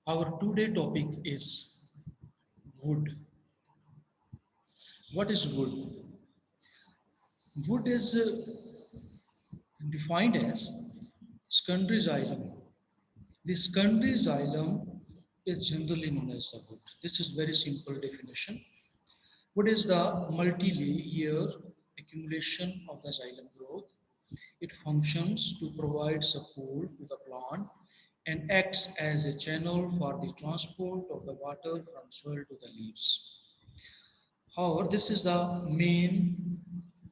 Our today topic is wood. What is wood? Wood is defined as secondary xylem. The secondary xylem is generally known as the wood. This is very simple definition. Wood is the multi-layer accumulation of the xylem growth. It functions to provide support to the plant and acts as a channel for the transport of the water from soil to the leaves. However, this is the main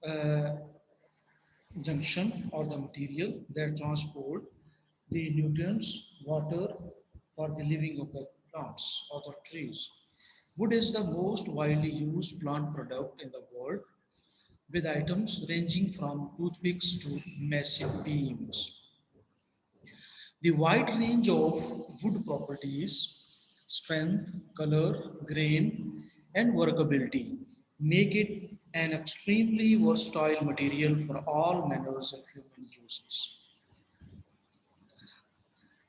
uh, junction or the material that transport the nutrients, water for the living of the plants or the trees. Wood is the most widely used plant product in the world, with items ranging from toothpicks to massive beams. The wide range of wood properties, strength, color, grain, and workability make it an extremely versatile material for all manners of human uses.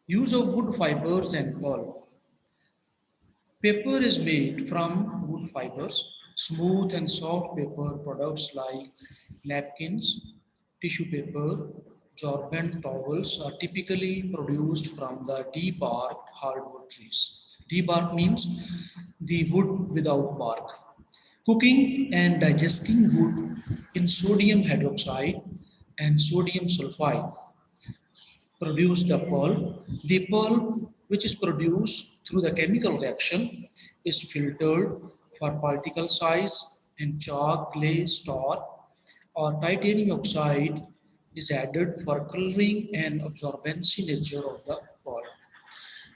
Use of wood fibers and pulp. Paper is made from wood fibers. Smooth and soft paper products like napkins, tissue paper, absorbent towels are typically produced from the debarked hardwood trees. Debark means the wood without bark. Cooking and digesting wood in sodium hydroxide and sodium sulfide produce the pulp. The pulp, which is produced through the chemical reaction, is filtered for particle size and chalk, clay, star, or titanium oxide is added for coloring and absorbency nature of the pulp.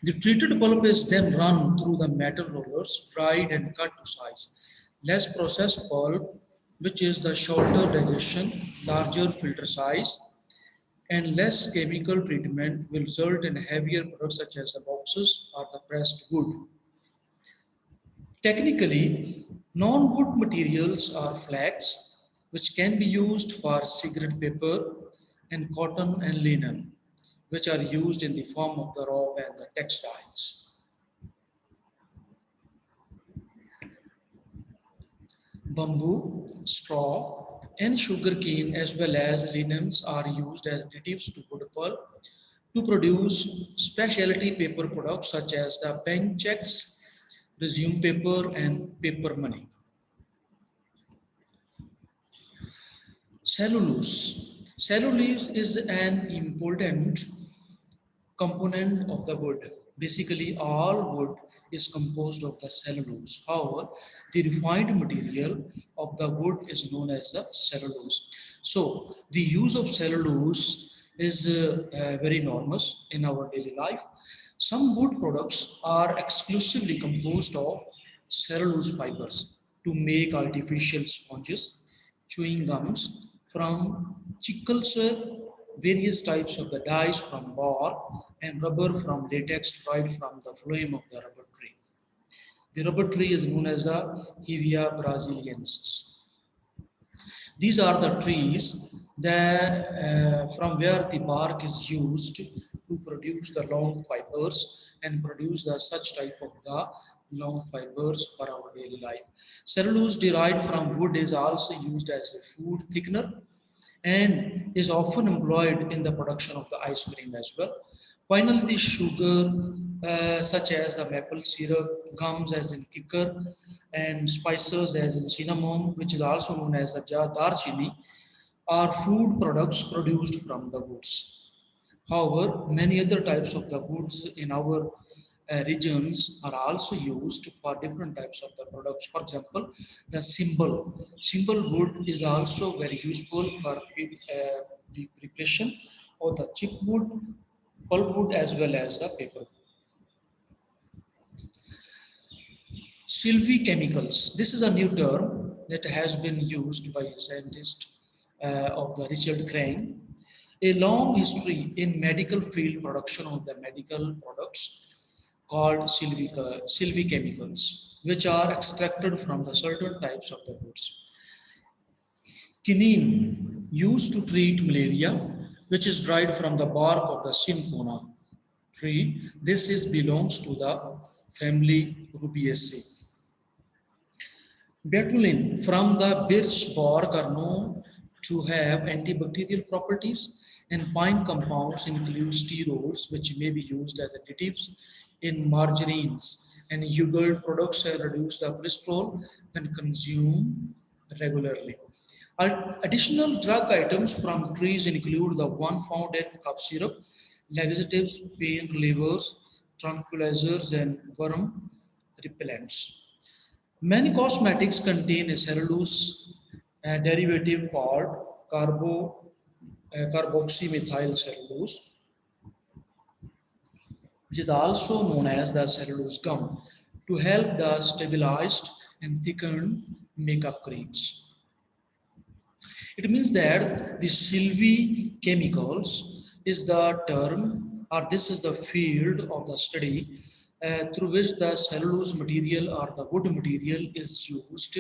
The treated pulp is then run through the metal rollers, dried and cut to size. Less processed pulp, which is the shorter digestion, larger filter size, and less chemical treatment will result in heavier products such as the boxes or the pressed wood. Technically, non-wood materials are flax, which can be used for cigarette paper, and cotton and linen, which are used in the form of the rope and the textiles. Bamboo, straw, and sugarcane as well as linens are used as additives to wood pulp to produce specialty paper products such as the bank checks, resume paper, and paper money. Cellulose. Cellulose is an important component of the wood. Basically, all wood is composed of the cellulose. However, the refined material of the wood is known as the cellulose. So, the use of cellulose is very enormous in our daily life. Some wood products are exclusively composed of cellulose fibers to make artificial sponges, chewing gums from chickles, various types of the dyes from bark, and rubber from latex derived from the phloem of the rubber tree. The rubber tree is known as the Hevea brasiliensis. These are the trees that, from where the bark is used to produce the long fibers and produce the such type of the long fibers for our daily life. Cellulose derived from wood is also used as a food thickener and is often employed in the production of the ice cream as well. Finally, the sugar, such as the maple syrup, gums as in kicker, and spices as in cinnamon, which is also known as the darchini, are food products produced from the woods. However, many other types of the woods in our regions are also used for different types of the products. For example, the symbol wood is also very useful for the preparation of the chipwood, pulpwood as well as the paper. Sylvichemicals. This is a new term that has been used by a scientist of the Richard Crane. A long history in medical field production of the medical products called sylvichemicals, which are extracted from the certain types of the woods. Quinine, used to treat malaria, which is derived from the bark of the cinchona. tree. This is belongs to the family Rubiaceae. Betulin from the birch bark are known to have antibacterial properties, and pine compounds include sterols, which may be used as additives in margarines and yogurt products and reduce the cholesterol when consumed regularly. Additional drug items from trees include the one found in cough syrup, laxatives, pain relievers, tranquilizers, and worm repellents. Many cosmetics contain a cellulose derivative called carboxymethyl cellulose, which is also known as the cellulose gum, to help the stabilized and thickened makeup creams. It means that the Sylvie chemicals is the term, or this is the field of the study through which the cellulose material or the wood material is used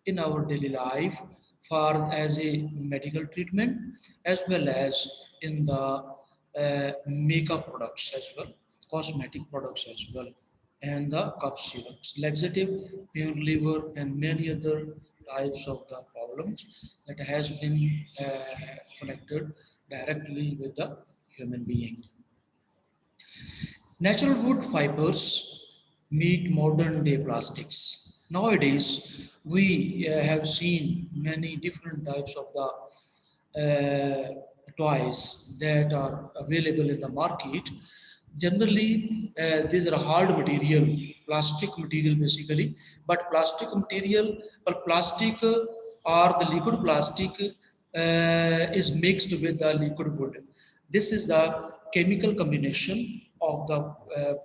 in our daily life for as a medical treatment as well as in the makeup products as well, cosmetic products as well, and the cough syrups, laxative, pain reliever, and many other types of the problems that has been connected directly with the human being. Natural wood fibers meet modern day plastics. Nowadays, we have seen many different types of the toys that are available in the market. Generally, these are hard material, plastic material basically, but plastic material or plastic or the liquid plastic is mixed with the liquid wood. This is the chemical combination of the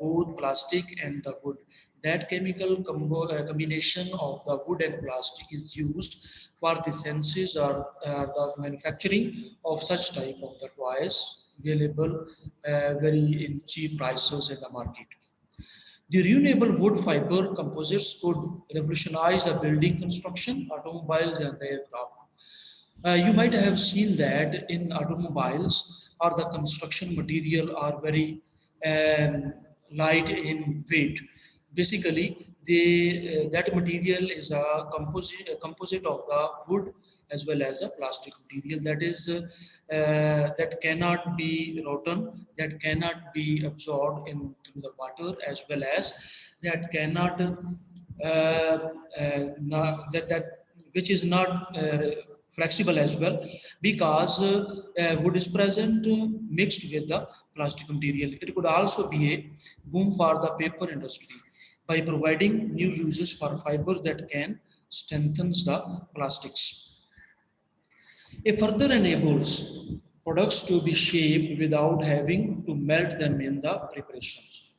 both plastic and the wood. That chemical combination of the wood and plastic is used for the senses or the manufacturing of such type of the toys available very in cheap prices in the market. The renewable wood fiber composites could revolutionize the building construction, automobiles, and the aircraft. You might have seen that in automobiles or the construction material are very light in weight. Basically, that material is a composite of the wood as well as a plastic material that is that cannot be rotten, that cannot be absorbed in through the water as well as that cannot that which is not flexible as well because wood is present mixed with the plastic material. It could also be a boom for the paper industry by providing new uses for fibers that can strengthen the plastics. It further enables products to be shaped without having to melt them in the preparations.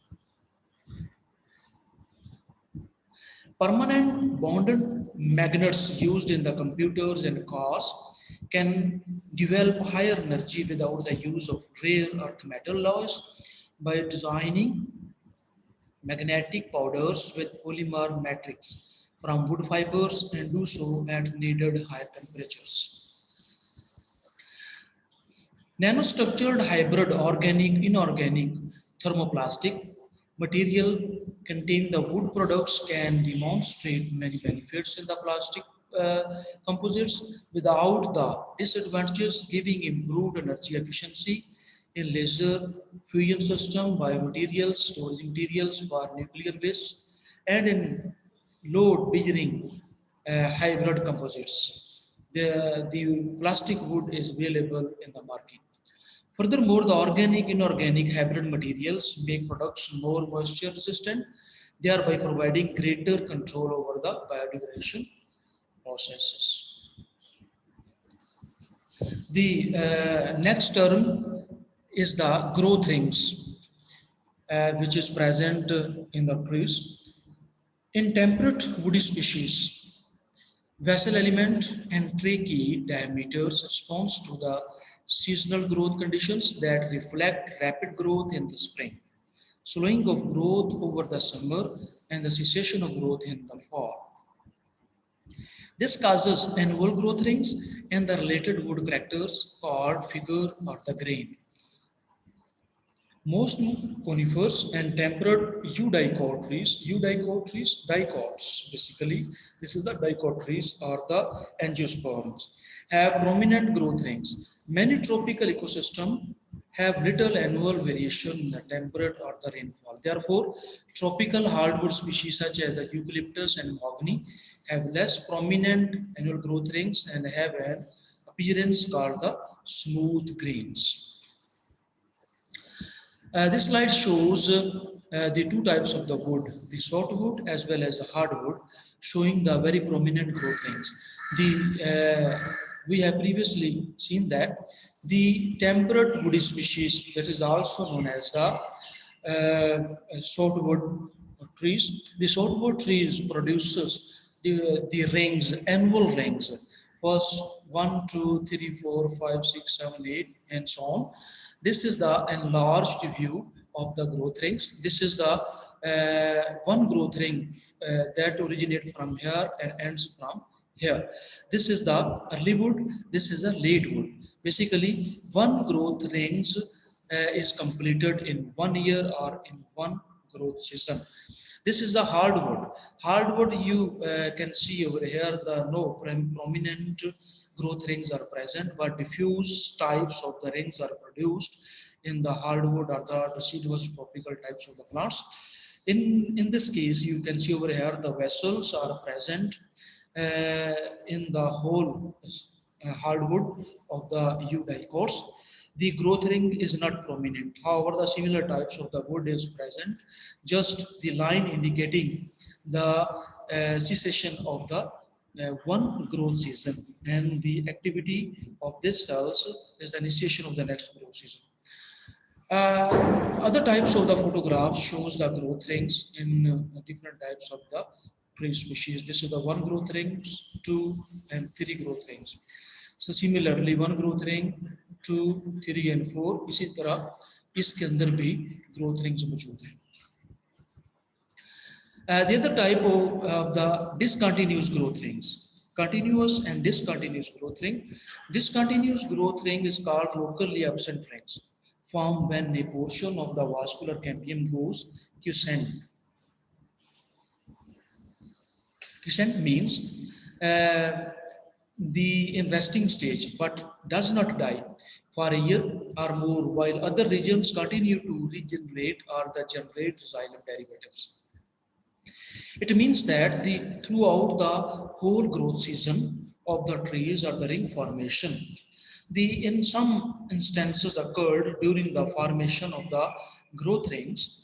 Permanent bonded magnets used in the computers and cars can develop higher energy without the use of rare earth metal alloys by designing magnetic powders with polymer matrix from wood fibers and do so at needed high temperatures. Nanostructured hybrid organic inorganic thermoplastic material containing the wood products can demonstrate many benefits in the plastic composites without the disadvantages, giving improved energy efficiency in laser fusion system, biomaterials, storage materials for nuclear waste, and in load bearing hybrid composites. The plastic wood is available in the market. Furthermore, the organic inorganic hybrid materials make products more moisture resistant, thereby providing greater control over the biodegradation processes. The next term is the growth rings, which is present in the trees. In temperate woody species, vessel element and trachea diameters responds to the seasonal growth conditions that reflect rapid growth in the spring, slowing of growth over the summer, and the cessation of growth in the fall. This causes annual growth rings and the related wood characters called figure or the grain. Most conifers and temperate eudicot trees, dicots basically, this is the dicot trees or the angiosperms, have prominent growth rings. Many tropical ecosystems have little annual variation in the temperature or the rainfall. Therefore, tropical hardwood species such as the eucalyptus and mahogany have less prominent annual growth rings and have an appearance called the smooth greens. This slide shows the two types of the wood, the softwood as well as the hardwood, showing the very prominent growth rings. We have previously seen that the temperate woody species, that is also known as the softwood trees. The softwood trees produces the rings, annual rings, first 1, 2, 3, 4, 5, 6, 7, 8, and so on. This is the enlarged view of the growth rings. This is the one growth ring that originates from here and ends from here. This is the early wood. This is the late wood. Basically, one growth rings is completed in 1 year or in one growth season. This is the hardwood. Hardwood, you can see over here the no prominent growth rings are present, but diffuse types of the rings are produced in the hardwood or the deciduous tropical types of the plants. In this case, you can see over here the vessels are present in the whole hardwood of the eudicots. The growth ring is not prominent. However, the similar types of the wood is present, just the line indicating the cessation of the one growth season, and the activity of this cells is the initiation of the next growth season. Other types of the photographs shows the growth rings in different types of the tree species. This is the one growth rings, two and three growth rings. So similarly, one growth ring, 2, 3 and 4, इसी तरह इसके अंदर भी growth rings मौजूद हैं. The other type of the discontinuous growth rings, continuous and discontinuous growth ring. Discontinuous growth ring is called locally absent rings, formed when a portion of the vascular cambium goes quiescent. Quiescent means in resting stage, but does not die for a year or more, while other regions continue to regenerate or generate xylem derivatives. It means that throughout the whole growth season of the trees or the ring formation, in some instances occurred during the formation of the growth rings.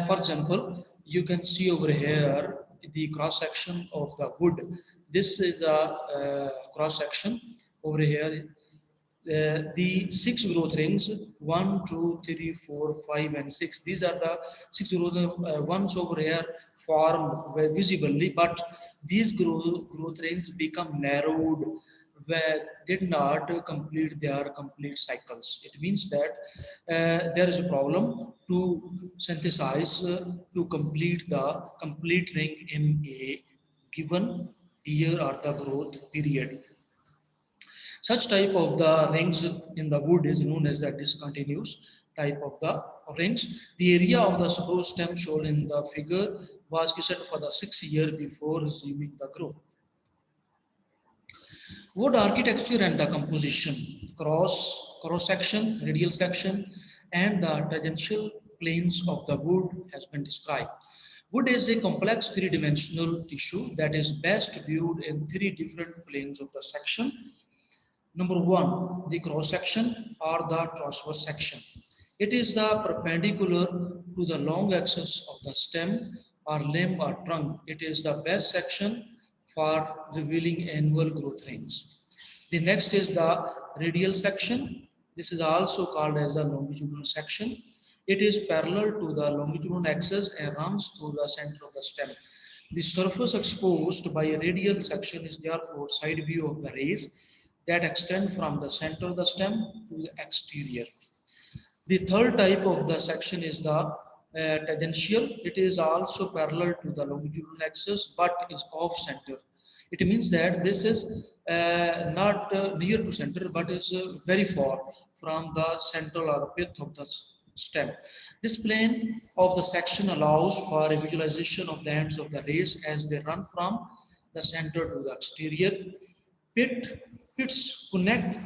For example, you can see over here the cross section of the wood. This is a cross section over here. The 6 growth rings, 1, 2, 3, 4, 5, and 6. These are the 6 growth ones over here formed visibly, but these growth rings become narrowed where did not complete their complete cycles. It means that there is a problem to synthesize to complete the complete ring in a given year or the growth period. Such type of the rings in the wood is known as the discontinuous type of the rings. The area of the spruce stem shown in the figure was quiescent for the 6 years before resuming the growth. Wood architecture and the composition, cross section, radial section, and the tangential planes of the wood has been described. Wood is a complex three-dimensional tissue that is best viewed in 3 different planes of the section. Number 1, the cross section or the transverse section. It is the perpendicular to the long axis of the stem or limb or trunk. It is the best section for revealing annual growth rings. The next is the radial section. This is also called as the longitudinal section. It is parallel to the longitudinal axis and runs through the center of the stem. The surface exposed by a radial section is therefore side view of the rays that extend from the center of the stem to the exterior. The third type of the section is the tangential. It is also parallel to the longitudinal axis but is off center. It means that this is not near to center but is very far from the central or pith of the stem. This plane of the section allows for a visualization of the ends of the rays as they run from the center to the exterior. Pits connect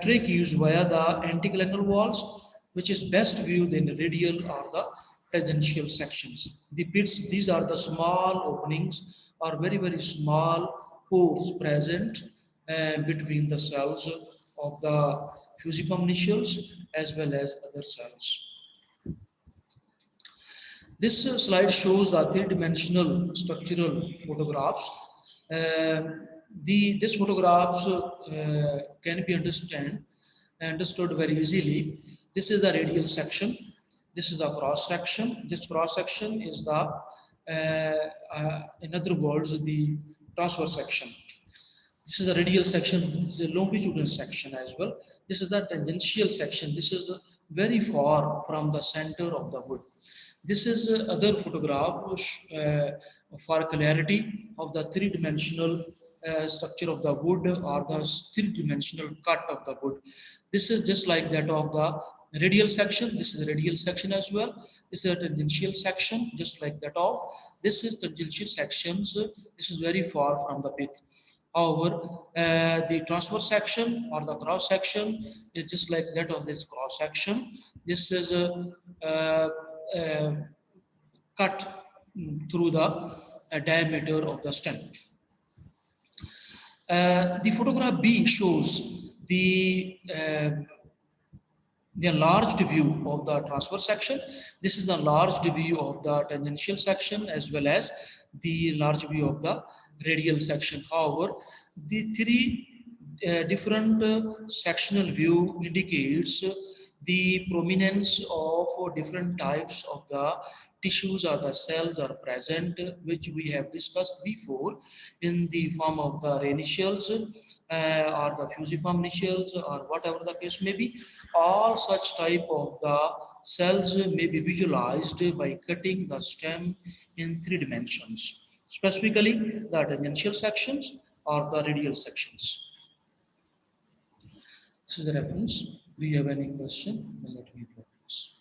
trachees via the anticlinal walls, which is best viewed in the radial or the tangential sections. The pits, these are the small openings or very small pores present between the cells of the fusiform niscels as well as other cells. This slide shows the three-dimensional structural photographs. This photographs can be understood very easily. This is the radial section. This is the cross section. This cross section is the, in other words, the transverse section. This is the radial section, this is the longitudinal section as well. This is the tangential section. This is very far from the center of the wood. This is other photograph for clarity of the three-dimensional structure of the wood or the three-dimensional cut of the wood. This is just like that of the radial section. This is the radial section as well. This is a tangential section, just like that of. This is tangential sections. This is very far from the pith. However, the transverse section or the cross section is just like that of this cross section. This is cut through the diameter of the stem. The photograph B shows the enlarged view of the transverse section. This is the enlarged view of the tangential section as well as the enlarged view of the radial section. However, the three different sectional view indicates the prominence of different types of the tissues or the cells are present, which we have discussed before in the form of the ranitials or the fusiform niscels or whatever the case may be. All such type of the cells may be visualized by cutting the stem in three dimensions, specifically the tangential sections or the radial sections. This is the reference. Do you have any question? Let me focus.